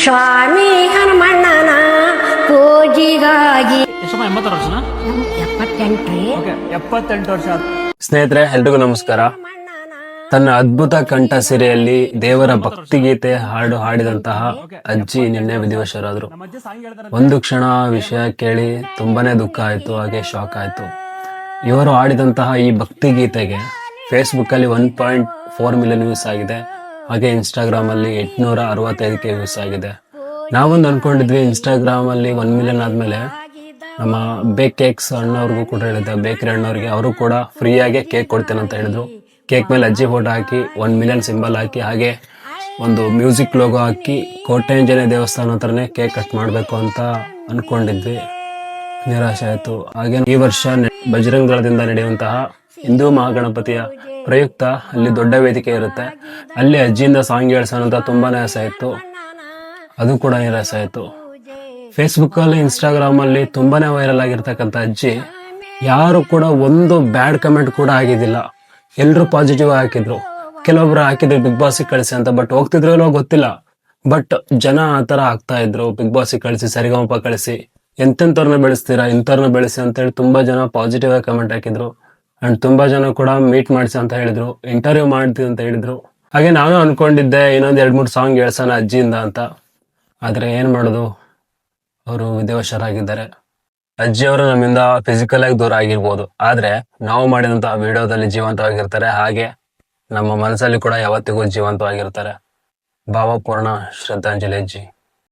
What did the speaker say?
ಸ್ವಾಮಿ ಹನುಮಣ್ಣನ ಪೂಜಿಗಾಗಿ. ಎಷ್ಟಮ್ಮ 86 ವರ್ಷನ? 78 ರೀ. 78 ವರ್ಷ. ಸ್ನೇಹಿತರೆ, ಎಲ್ರಿಗೂ ನಮಸ್ಕಾರ. ತನ್ನ ಅದ್ಭುತ ಕಂಠ ಸಿರಿಯಲ್ಲಿ ದೇವರ ಭಕ್ತಿಗೀತೆ ಹಾಡು ಹಾಡಿದಂತಹ ಅಜ್ಜಿ ನಿನ್ನೆ ವಿಧಿವಶರಾದ್ರು. ಒಂದು ಕ್ಷಣ ವಿಷಯ ಕೇಳಿ ತುಂಬಾನೇ ದುಃಖ ಆಯ್ತು, ಹಾಗೆ ಶಾಕ್ ಆಯ್ತು. ಇವರು ಹಾಡಿದಂತಹ ಈ ಭಕ್ತಿಗೀತೆಗೆ ಫೇಸ್ಬುಕ್ ಅಲ್ಲಿ 1.4 ಮಿಲಿಯನ್ ವ್ಯೂಸ್ ಆಗಿದೆ, ಹಾಗೆ ಇನ್ಸ್ಟಾಗ್ರಾಮ್ ಅಲ್ಲಿ 865 ವ್ಯೂಸ್ ಆಗಿದೆ. ನಾವೊಂದು ಅನ್ಕೊಂಡಿದ್ವಿ ಇನ್ಸ್ಟಾಗ್ರಾಮ್ ಅಲ್ಲಿ 1 ಮಿಲಿಯನ್ ಆದ್ಮೇಲೆ ನಮ್ಮ ಬೇಕ್ ಕೇಕ್ಸ್ ಅಣ್ಣವ್ರಿಗೂ ಕೂಡ ಹೇಳಿದ್ದೆ, ಬೇಕರಿ ಅಣ್ಣವ್ರಿಗೆ, ಅವರು ಕೂಡ ಫ್ರೀಯಾಗಿ ಕೇಕ್ ಕೊಡ್ತೇನೆ ಅಂತ ಹೇಳಿದ್ರು. ಕೇಕ್ ಮೇಲೆ ಅಜ್ಜಿ ಫೋಟೋ ಹಾಕಿ 1 ಮಿಲಿಯನ್ ಸಿಂಬಲ್ ಹಾಕಿ, ಹಾಗೆ ಒಂದು ಮ್ಯೂಸಿಕ್ ಲೋಗೋ ಹಾಕಿ ಕೋಟೆಂಜನೆ ದೇವಸ್ಥಾನ ಹತ್ರನೇ ಕೇಕ್ ಕಟ್ ಮಾಡಬೇಕು ಅಂತ ಅನ್ಕೊಂಡಿದ್ವಿ. ನಿರಾಶೆ ಆಯ್ತು. ಹಾಗೆ ಈ ವರ್ಷ ಬಜರಂಗ ದಳದಿಂದ ನಡೆಯುವಂತಹ ಹಿಂದೂ ಮಹಾಗಣಪತಿಯ ಪ್ರಯುಕ್ತ ಅಲ್ಲಿ ದೊಡ್ಡ ವೇದಿಕೆ ಇರುತ್ತೆ, ಅಲ್ಲಿ ಅಜ್ಜಿಯಿಂದ ಸಾಂಗ್ ಹೇಳ್ಸೋಣ ಅಂತ ತುಂಬಾನೇ ಆಸೆ ಇತ್ತು, ಅದು ಕೂಡ ನಿರಾಸೆ ಆಯ್ತು. ಫೇಸ್ಬುಕ್ ಅಲ್ಲಿ ಇನ್ಸ್ಟಾಗ್ರಾಮ್ ಅಲ್ಲಿ ತುಂಬಾನೇ ವೈರಲ್ ಆಗಿರ್ತಕ್ಕಂಥ ಅಜ್ಜಿ, ಯಾರು ಕೂಡ ಒಂದು ಬ್ಯಾಡ್ ಕಮೆಂಟ್ ಕೂಡ ಆಗಿದ್ದಿಲ್ಲ, ಎಲ್ರು ಪಾಸಿಟಿವ್ ಹಾಕಿದ್ರು. ಕೆಲವೊಬ್ರು ಹಾಕಿದ್ರು ಬಿಗ್ ಬಾಸ್ ಕಳಿಸಿ ಅಂತ, ಬಟ್ ಹೋಗ್ತಿದ್ರು ಇಲ್ಲೋ ಗೊತ್ತಿಲ್ಲ, ಬಟ್ ಜನ ಆತರ ಆಗ್ತಾ ಇದ್ರು, ಬಿಗ್ ಬಾಸ್ ಕಳಿಸಿ, ಸರಿಗಮಪ ಕಳಿಸಿ, ಎಂತೆಂತವ್ರನ್ನ ಬೆಳೆಸ್ತೀರಾ, ಇಂಥವ್ರನ್ನ ಬೆಳೆಸಿ ಅಂತ ಹೇಳಿ ತುಂಬಾ ಜನ ಪಾಸಿಟಿವ್ ಆಗಿ ಕಮೆಂಟ್ ಹಾಕಿದ್ರು. ಅಂಡ್ ತುಂಬಾ ಜನ ಕೂಡ ಮೀಟ್ ಮಾಡಿಸಿ ಅಂತ ಹೇಳಿದ್ರು, ಇಂಟರ್ವ್ಯೂ ಮಾಡ್ತೀವಿ ಅಂತ ಹೇಳಿದ್ರು. ಹಾಗೆ ನಾನು ಅನ್ಕೊಂಡಿದ್ದೆ ಇನ್ನೊಂದ್ 2-3 ಸಾಂಗ್ ಹೇಳ್ಸೋಣ ಅಜ್ಜಿಯಿಂದ ಅಂತ, ಆದ್ರೆ ಏನ್ ಮಾಡೋದು, ಅವರು ವಿಧಿವಶರಾಗಿದ್ದಾರೆ. ಅಜ್ಜಿಯವರು ನಮ್ಮಿಂದ ಫಿಸಿಕಲ್ ಆಗಿ ದೂರ ಆಗಿರ್ಬೋದು, ಆದ್ರೆ ನಾವು ಮಾಡಿದಂತಹ ವಿಡಿಯೋದಲ್ಲಿ ಜೀವಂತವಾಗಿರ್ತಾರೆ, ಹಾಗೆ ನಮ್ಮ ಮನಸ್ಸಲ್ಲಿ ಕೂಡ ಯಾವತ್ತಿಗೂ ಜೀವಂತವಾಗಿರ್ತಾರೆ. ಭಾವಪೂರ್ಣ ಶ್ರದ್ಧಾಂಜಲಿ ಅಜ್ಜಿ.